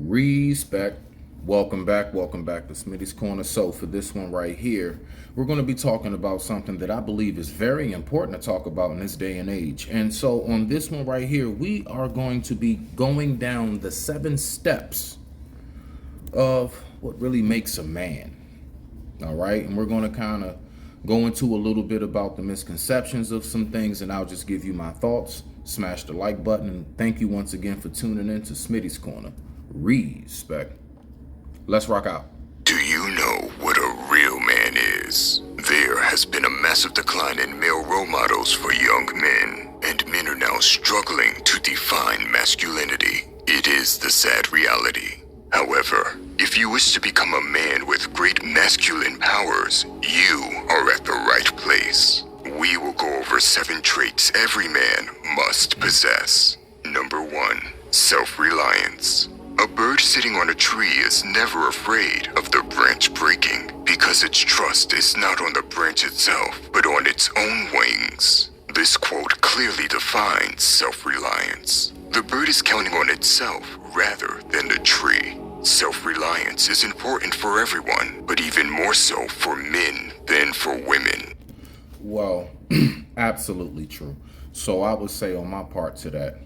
Respect. Welcome back to Smitty's Corner. So for this one right here, we're going to be talking about something that I believe is very important to talk about in this day and age. And so on this one right here, we are going to be going down the 7 steps of what really makes a man. All right. And we're going to kind of go into a little bit about the misconceptions of some things, and I'll just give you my thoughts. Smash the like button, and thank you once again for tuning in to Smitty's Corner. Respect. Let's rock out. Do you know what a real man is? There has been a massive decline in male role models for young men, and men are now struggling to define masculinity. It is the sad reality. However, if you wish to become a man with great masculine powers, you are at the right place. We will go over 7 traits every man must possess. Number 1, self-reliance. A bird sitting on a tree is never afraid of the branch breaking because its trust is not on the branch itself, but on its own wings. This quote clearly defines self-reliance. The bird is counting on itself rather than the tree. Self-reliance is important for everyone, but even more so for men than for women. Well, absolutely true. So I would say on my part to that,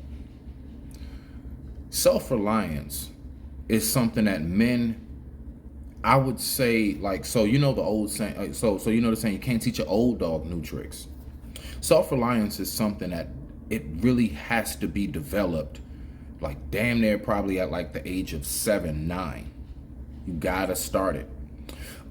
self-reliance is something that men, I would say, like, so you know the old saying, so you know the saying, you can't teach an old dog new tricks. Self-reliance is something that it really has to be developed, like damn near probably at like the age of 7, 9. You gotta start it.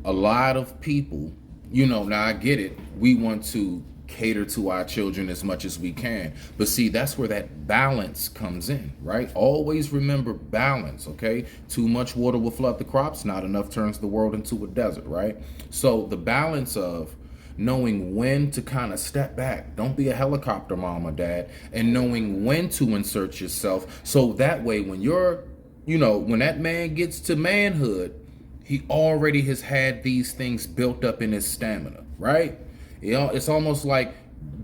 A lot of people, now I get it. We want to cater to our children as much as we can. But see, that's where that balance comes in, right? Always remember balance, okay? Too much water will flood the crops. Not enough turns the world into a desert, right? So the balance of knowing when to kind of step back. Don't be a helicopter mom or dad. And knowing when to insert yourself. So that way, when when that man gets to manhood, he already has had these things built up in his stamina, right? It's almost like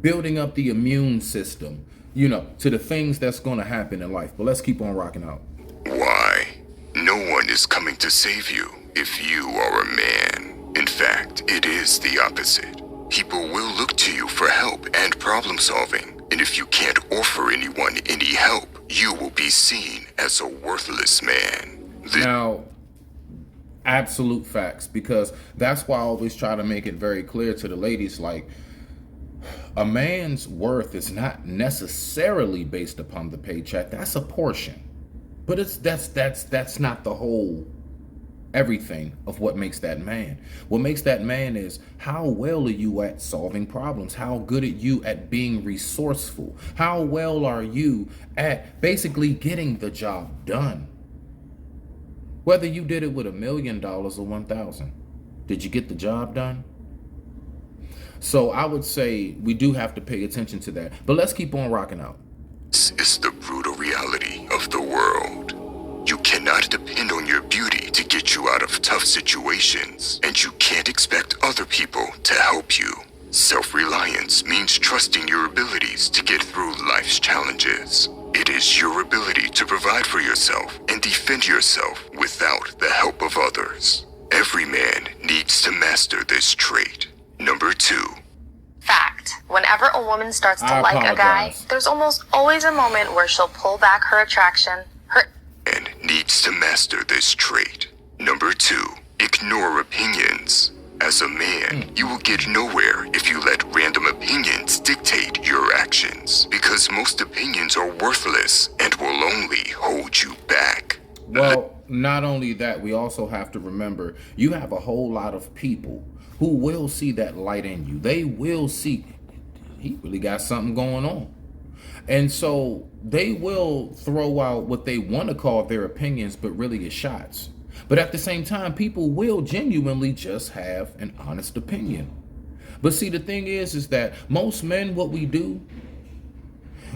building up the immune system, to the things that's going to happen in life. But let's keep on rocking out. Why? No one is coming to save you if you are a man. In fact, it is the opposite. People will look to you for help and problem solving. And if you can't offer anyone any help, you will be seen as a worthless man. Now, absolute facts, because that's why I always try to make it very clear to the ladies, like, a man's worth is not necessarily based upon the paycheck. That's a portion, but that's not the whole everything of what makes that man. What makes that man is how well are you at solving problems? How good are you at being resourceful? How well are you at basically getting the job done? Whether you did it with $1 million or 1,000, did you get the job done? So I would say we do have to pay attention to that. But let's keep on rocking out. This is the brutal reality of the world. You cannot depend on your beauty to get you out of tough situations, and you can't expect other people to help you. Self-reliance means trusting your abilities to get through life's challenges. It is your ability to provide for yourself and defend yourself without the help of others. Every man needs to master this trait. Number 2. Fact. Whenever a woman starts to like a guy, there's almost always a moment where she'll pull back her attraction. And needs to master this trait. Number 2. Ignore opinions. As a man, you will get nowhere if you let random opinions dictate your actions, because most opinions are worthless and will only hold you back. Well, not only that, we also have to remember you have a whole lot of people who will see that light in you. They will see he really got something going on. And so they will throw out what they want to call their opinions, but really is shots. But at the same time, people will genuinely just have an honest opinion. But see, the thing is that most men, what we do,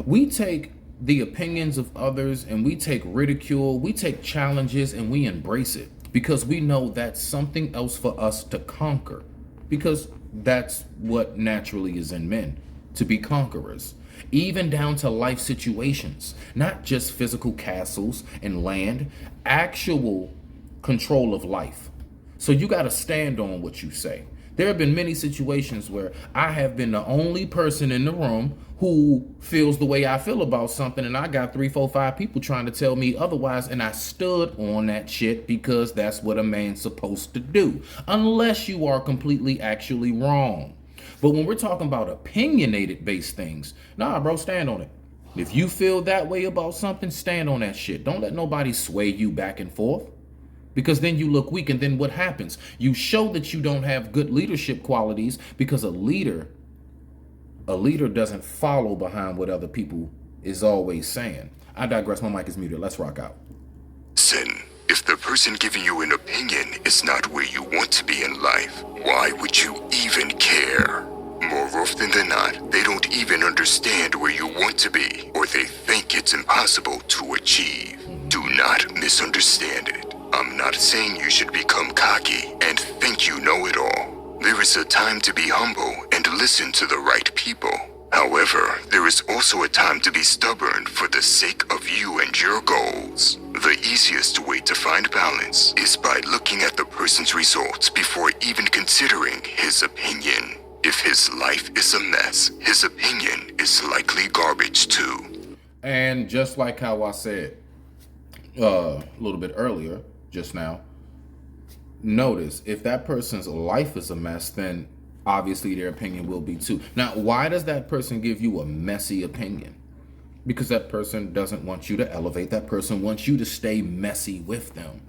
we take the opinions of others and we take ridicule, we take challenges and we embrace it because we know that's something else for us to conquer, because that's what naturally is in men, to be conquerors. even down to life situations, not just physical castles and land, actual control of life. So you got to stand on what you say. There have been many situations where I have been the only person in the room who feels the way I feel about something, and I got 3, 4, 5 people trying to tell me otherwise, and I stood on that shit because that's what a man's supposed to do, unless you are completely actually wrong. But when we're talking about opinionated based things, nah, bro, stand on it. If you feel that way about something, stand on that shit. Don't let nobody sway you back and forth. Because then you look weak, and then what happens? You show that you don't have good leadership qualities, because a leader doesn't follow behind what other people is always saying. I digress. My mic is muted. Let's rock out. Listen, if the person giving you an opinion is not where you want to be in life, why would you even care? More often than not, they don't even understand where you want to be, or they think it's impossible to achieve. Do not misunderstand it. I'm not saying you should become cocky and think you know it all. There is a time to be humble and listen to the right people. However, there is also a time to be stubborn for the sake of you and your goals. The easiest way to find balance is by looking at the person's results before even considering his opinion. If his life is a mess, his opinion is likely garbage too. And just like how I said a little bit earlier, just now, notice if that person's life is a mess, then obviously their opinion will be too. Now, why does that person give you a messy opinion? Because that person doesn't want you to elevate. That person wants you to stay messy with them.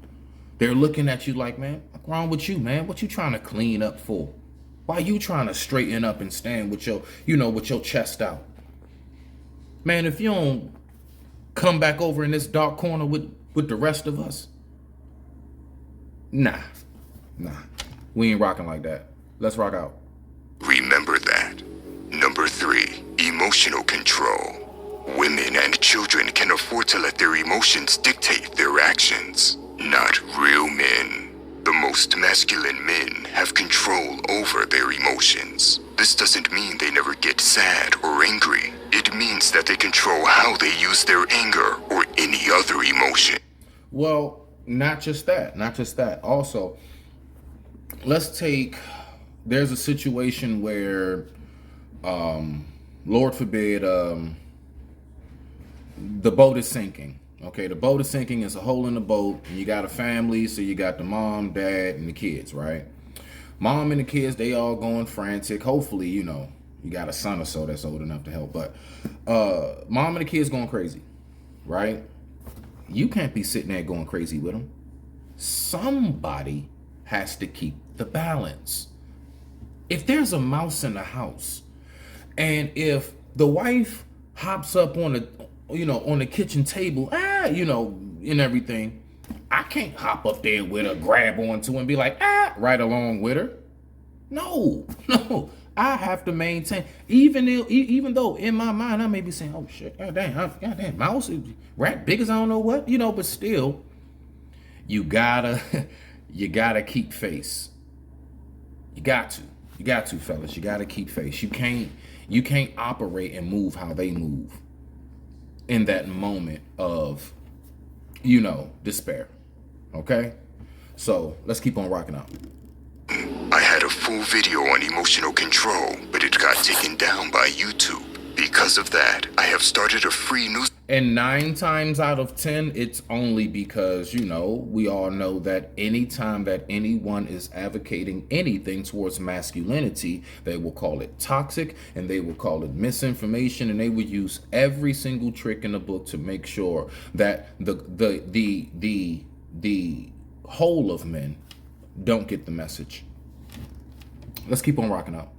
They're looking at you like, man, what's wrong with you, man? What you trying to clean up for? Why you trying to straighten up and stand with your, with your chest out? Man, if you don't come back over in this dark corner with the rest of us, Nah, we ain't rocking like that. Let's rock out. Remember that. Number 3, emotional control. Women and children can afford to let their emotions dictate their actions. Not real men. The most masculine men have control over their emotions. This doesn't mean they never get sad or angry. It means that they control how they use their anger or any other emotion. Well, not just that. Also, let's take, there's a situation where, Lord forbid, the boat is sinking. Okay, the boat is sinking. It's a hole in the boat, and you got a family, so you got the mom, dad, and the kids, right? Mom and the kids, they all going frantic. Hopefully, you got a son or so that's old enough to help. But mom and the kids going crazy, right? You can't be sitting there going crazy with them. Somebody has to keep the balance. If there's a mouse in the house, and if the wife hops up on the kitchen table, and everything, I can't hop up there with her, grab onto her, and be like, right along with her. No. I have to maintain, even though in my mind I may be saying, oh shit, goddamn, mouse, rat big as I don't know what, but still, you gotta keep face. You got to, fellas. You gotta keep face. You can't operate and move how they move in that moment of, despair. Okay? So let's keep on rocking out. I had a full video on emotional control, but it got taken down by YouTube. Because of that, I have started a free news. And 9 times out of 10, it's only because, we all know that anytime that anyone is advocating anything towards masculinity, they will call it toxic, and they will call it misinformation, and they will use every single trick in the book to make sure that the whole of men don't get the message. Let's keep on rocking out.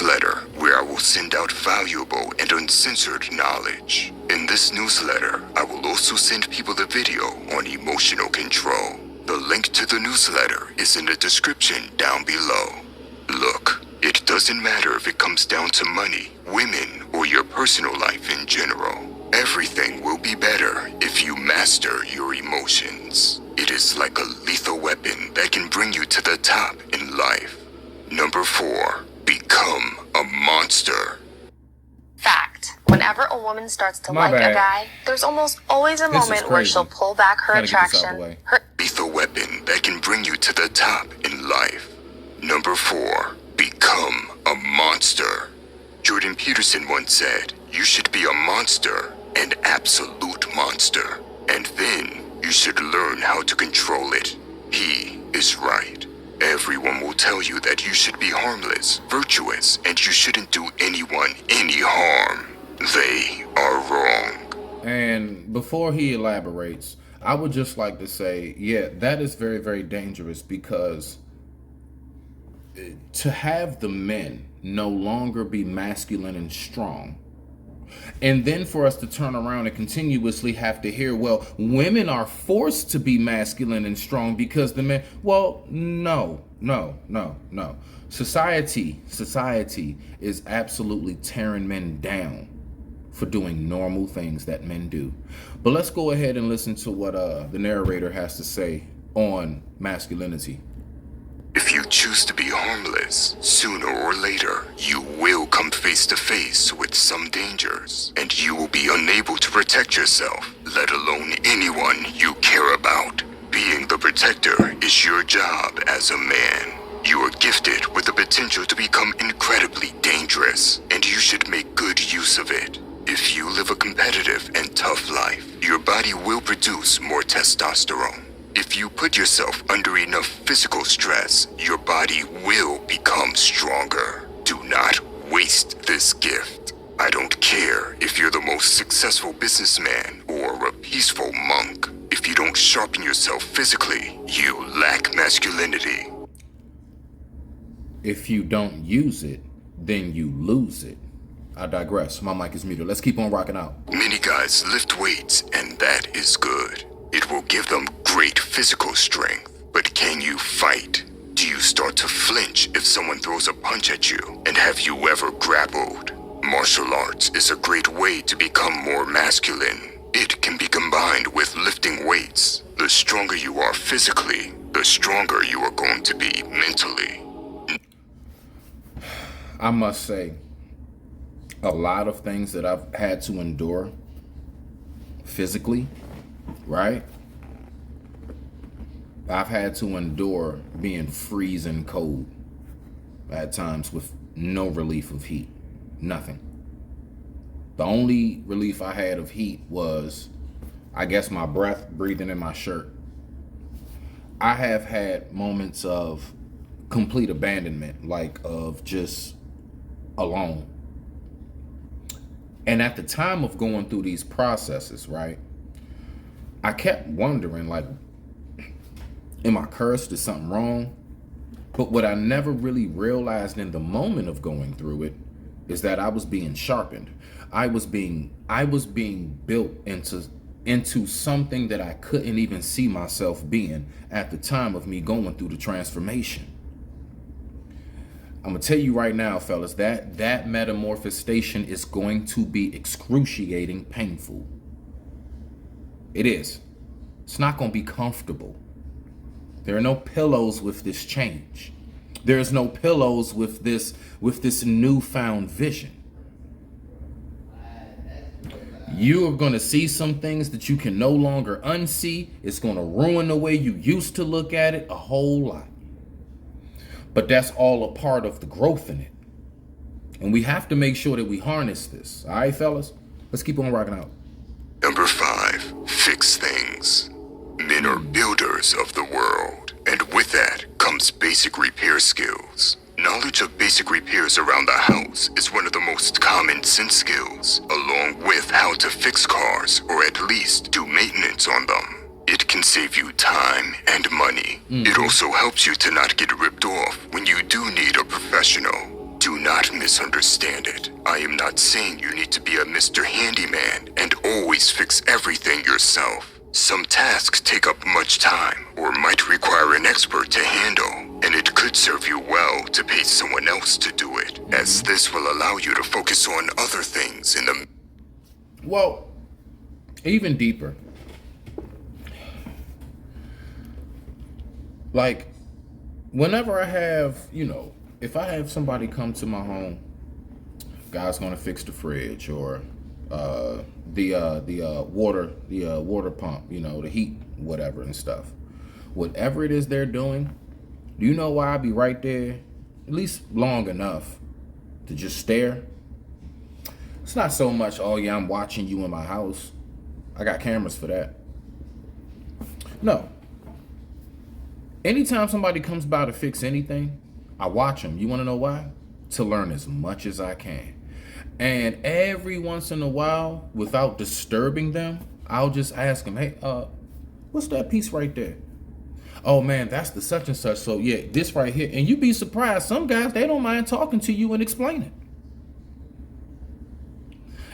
Letter where I will send out valuable and uncensored knowledge. In this newsletter, I will also send people the video on emotional control. The link to the newsletter is in the description down below. Look, it doesn't matter if it comes down to money, women, or your personal life in general. Everything will be better if you master your emotions. It is like a lethal weapon that can bring you to the top in life. Number 4, become a monster. Fact. Whenever a woman starts to like a guy, there's almost always a moment where she'll pull back her attraction. Lethal weapon that can bring you to the top in life. Number 4, become a monster. Jordan Peterson once said, you should be a monster, an absolute monster, and then you should learn how to control it. He is right. Everyone will tell you that you should be harmless, virtuous, and you shouldn't do anyone any harm. They are wrong. And before he elaborates, I would just like to say, yeah, that is very, very dangerous, because to have the men no longer be masculine and strong, and then for us to turn around and continuously have to hear, well, women are forced to be masculine and strong because the men, well, no. Society is absolutely tearing men down for doing normal things that men do. But let's go ahead and listen to what the narrator has to say on masculinity. If you choose to be harmless, sooner or later, you will come face to face with some dangers, and you will be unable to protect yourself, let alone anyone you care about. Being the protector is your job as a man. You are gifted with the potential to become incredibly dangerous, and you should make good use of it. If you live a competitive and tough life, your body will produce more testosterone. If you put yourself under enough physical stress, your body will become stronger. Do not waste this gift. I don't care if you're the most successful businessman or a peaceful monk. If you don't sharpen yourself physically, you lack masculinity. If you don't use it, then you lose it. I digress. My mic is muted. Let's keep on rocking out. Many guys lift weights, and that is good. It will give them great physical strength. But can you fight? Do you start to flinch if someone throws a punch at you? And have you ever grappled? Martial arts is a great way to become more masculine. It can be combined with lifting weights. The stronger you are physically, the stronger you are going to be mentally. I must say, a lot of things that I've had to endure physically, right? I've had to endure being freezing cold at times with no relief of heat, nothing. The only relief I had of heat was, I guess, my breath, breathing in my shirt. I have had moments of complete abandonment, like of just alone. And at the time of going through these processes, right, I kept wondering, like, am I cursed? Is something wrong? But what I never really realized in the moment of going through it is that I was being sharpened. I was being built into something that I couldn't even see myself being at the time of me going through the transformation. I'm gonna tell you right now, fellas, that metamorphosation is going to be excruciating painful. It is. It's not gonna be comfortable. There are no pillows with this change. There's no pillows with this newfound vision. You are going to see some things that you can no longer unsee. It's going to ruin the way you used to look at it a whole lot. But that's all a part of the growth in it. And we have to make sure that we harness this. All right, fellas? Let's keep on rocking out. Number 5, fix things. Men are builders of the world, and with that comes basic repair skills. Knowledge of basic repairs around the house is one of the most common sense skills, along with how to fix cars or at least do maintenance on them. It can save you time and money. It also helps you to not get ripped off when you do need a professional. Do not misunderstand it. I am not saying you need to be a Mr. Handyman and always fix everything yourself. Some tasks take up much time or might require an expert to handle, and it could serve you well to pay someone else to do it, as this will allow you to focus on other things in the... Well, even deeper. Like, whenever I have, if I have somebody come to my home, guy's gonna fix the fridge, or water pump, you know, the heat, whatever and stuff. Whatever it is they're doing, do you know why I be right there, at least long enough to just stare? It's not so much, oh yeah, I'm watching you in my house. I got cameras for that. No. Anytime somebody comes by to fix anything, I watch them. You want to know why? To learn as much as I can. And every once in a while, without disturbing them, I'll just ask them, hey, what's that piece right there? Oh man, that's the such and such. So yeah, this right here. And you'd be surprised. Some guys, they don't mind talking to you and explaining.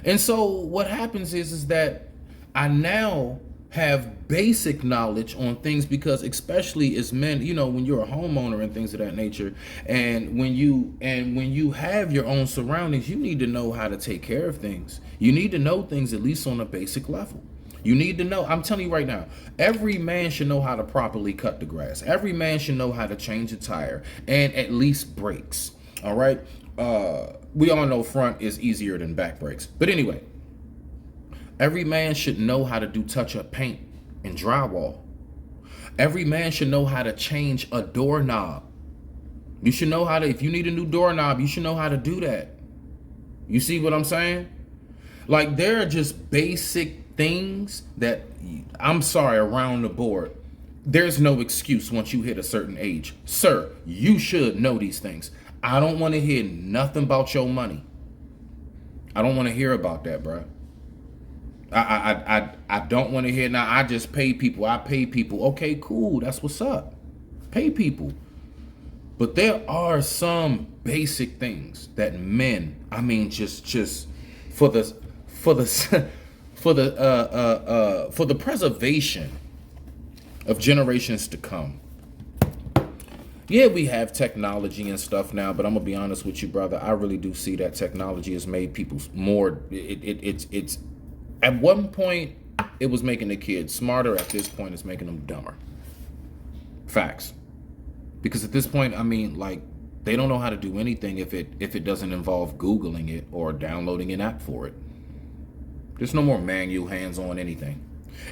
And so what happens is that I now have basic knowledge on things, because especially as men, you know, when you're a homeowner and things of that nature, and when you have your own surroundings, you need to know how to take care of things. You need to know things at least on a basic level. You need to know, I'm telling you right now, every man should know how to properly cut the grass. Every man should know how to change a tire and at least brakes. All right. We all know front is easier than back brakes. But anyway, every man should know how to do touch-up paint and drywall. Every man should know how to change a doorknob. You should know how to, if you need a new doorknob, you should know how to do that. You see what I'm saying? Like, there are just basic things that, I'm sorry, around the board, there's no excuse once you hit a certain age. Sir, you should know these things. I don't want to hear nothing about your money. I don't want to hear about that, bro. I don't want to hear. Now, I just pay people. I pay people. Okay, cool. That's what's up. Pay people. But there are some basic things that men, I mean, just for the preservation of generations to come. Yeah, we have technology and stuff now, but I'm gonna be honest with you, brother. I really do see that technology has made people more. It's at one point it was making the kids smarter. At this point, it's making them dumber. Facts. Because at this point, I mean, like, they don't know how to do anything if it doesn't involve Googling it or downloading an app for it. There's no more manual hands-on anything.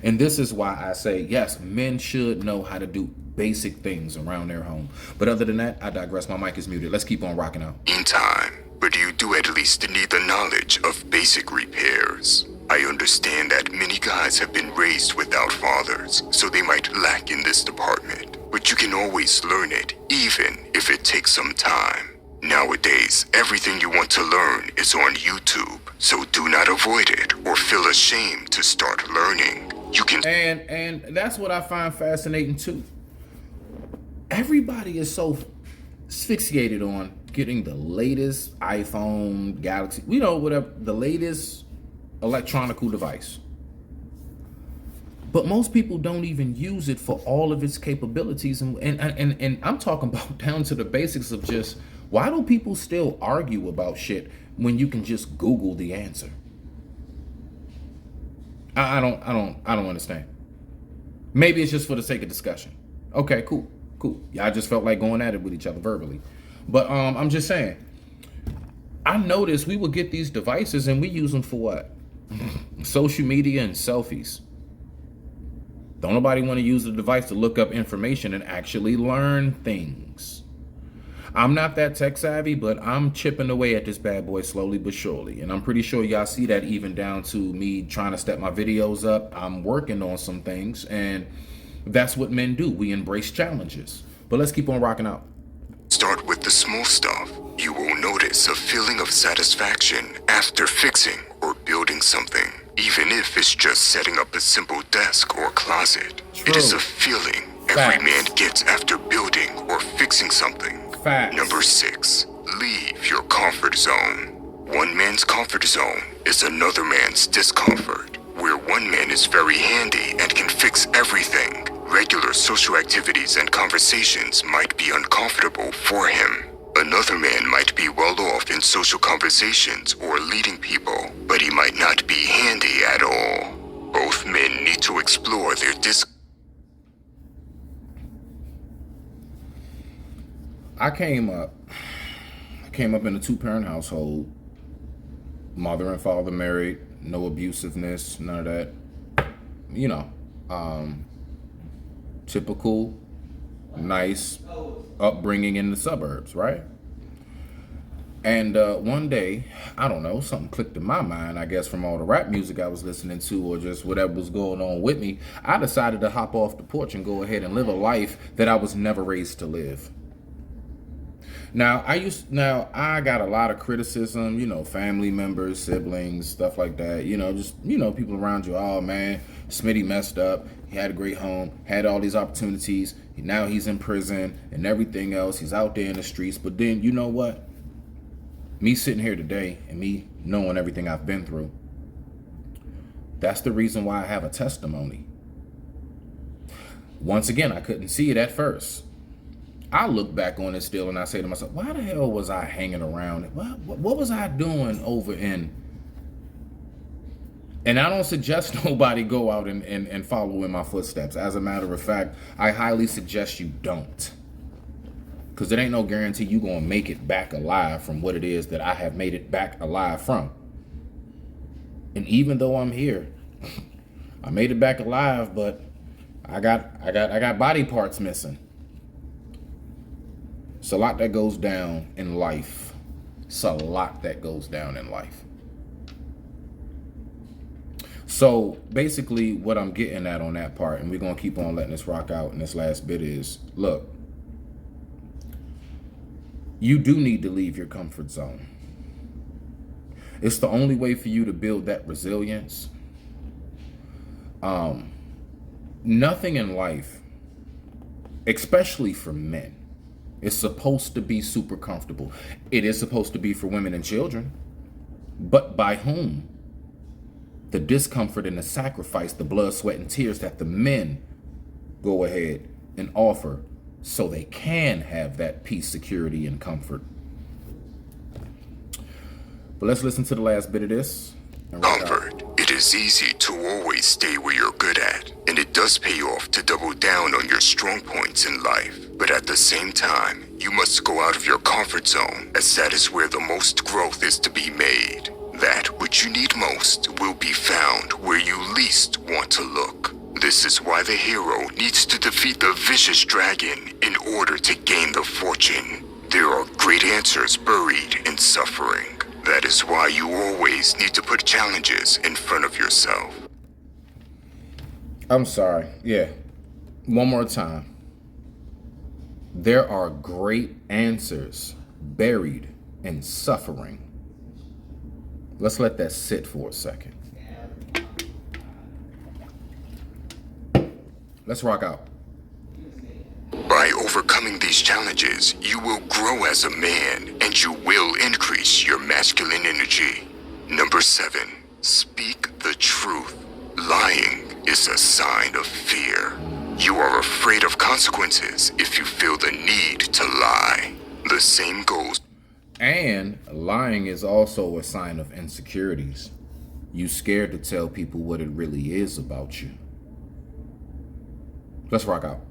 And this is why I say, yes, men should know how to do basic things around their home. But other than that, I digress. My mic is muted. Let's keep on rocking out. In time, but you do at least need the knowledge of basic repairs. I understand that many guys have been raised without fathers, so they might lack in this department. But you can always learn it, even if it takes some time. Nowadays, everything you want to learn is on YouTube, so do not avoid it or feel ashamed to start learning. You can and that's what I find fascinating too. Everybody is so asphyxiated on getting the latest iPhone, Galaxy, you know, whatever, the latest electronical device. But most people don't even use it for all of its capabilities. And I'm talking about down to the basics of just, why do people still argue about shit when you can just Google the answer? I don't understand. Maybe it's just for the sake of discussion. Okay, cool. Yeah, I just felt like going at it with each other verbally. But I'm just saying, I noticed we would get these devices and we use them for what? Social media and selfies. Don't nobody want to use the device to look up information and actually learn things. I'm not that tech savvy, but I'm chipping away at this bad boy slowly but surely. And I'm pretty sure y'all see that even down to me trying to step my videos up. I'm working on some things, and that's what men do. We embrace challenges. But let's keep on rocking out. Start with the small stuff. You will notice a feeling of satisfaction after fixing or building something. Even if it's just setting up a simple desk or closet. True. It is a feeling every man gets after building or fixing something. Facts. Number 6, leave your comfort zone. One man's comfort zone is another man's discomfort. Where one man is very handy and can fix everything, regular social activities and conversations might be uncomfortable for him. Another man might be well off in social conversations or leading people, but he might not be handy at all. Both men need to explore their I came up in a 2-parent household. Mother and father married, no abusiveness, none of that. You know, typical, nice upbringing in the suburbs, right? And one day, I don't know, something clicked in my mind, I guess, from all the rap music I was listening to or just whatever was going on with me. I decided to hop off the porch and go ahead and live a life that I was never raised to live. Now, I got a lot of criticism, you know, family members, siblings, stuff like that, you know, just, you know, people around you. Oh, man, Smitty messed up. He had a great home, had all these opportunities. Now he's in prison and everything else. He's out there in the streets. But then, you know what? Me sitting here today and me knowing everything I've been through, that's the reason why I have a testimony. Once again, I couldn't see it at first. I look back on it still and I say to myself, why the hell was I hanging around? What was I doing over in? And I don't suggest nobody go out and follow in my footsteps. As a matter of fact, I highly suggest you don't. Because it ain't no guarantee you gonna make it back alive from what it is that I have made it back alive from. And even though I'm here, I made it back alive, but I got body parts missing. It's a lot that goes down in life. It's a lot that goes down in life. So basically what I'm getting at on that part, and we're gonna keep on letting this rock out in this last bit, is, look, you do need to leave your comfort zone. It's the only way for you to build that resilience. Nothing in life, especially for men, is supposed to be super comfortable. It is supposed to be for women and children, but by whom? The discomfort and the sacrifice, the blood, sweat, and tears that the men go ahead and offer so they can have that peace, security, and comfort. But let's listen to the last bit of this. Comfort. It is easy to always stay where you're good at, and it does pay off to double down on your strong points in life. But at the same time, you must go out of your comfort zone, as that is where the most growth is to be made. That which you need most will be found where you least want to look. This is why the hero needs to defeat the vicious dragon in order to gain the fortune. There are great answers buried in suffering. That is why you always need to put challenges in front of yourself. I'm sorry. Yeah. One more time. There are great answers buried in suffering. Let's let that sit for a second. Let's rock out. By overcoming these challenges, you will grow as a man and you will increase your masculine energy. Number 7, speak the truth. Lying is a sign of fear. You are afraid of consequences if you feel the need to lie. The same goes. And lying is also a sign of insecurities. You scared to tell people what it really is about you. Let's rock out.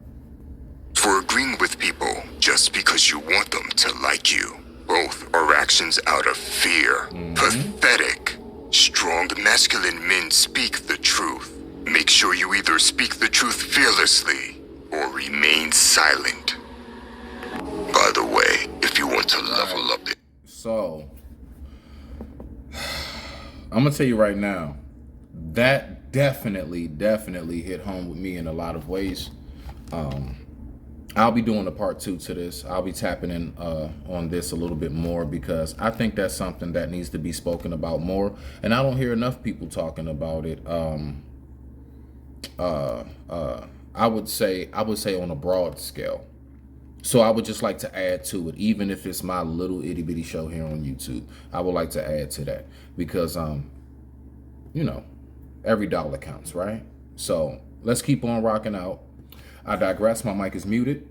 For agreeing with people just because you want them to like you. Both are actions out of fear. Pathetic. Strong masculine men speak the truth. Make sure you either speak the truth fearlessly or remain silent. By the way, if you want to level up the... So, I'm going to tell you right now, that definitely hit home with me in a lot of ways. I'll be doing a part 2 to this. I'll be tapping in on this a little bit more because I think that's something that needs to be spoken about more. And I don't hear enough people talking about it. I would say on a broad scale. So I would just like to add to it, even if it's my little itty bitty show here on YouTube. I would like to add to that because, you know, every dollar counts, right? So let's keep on rocking out. I digress. My mic is muted.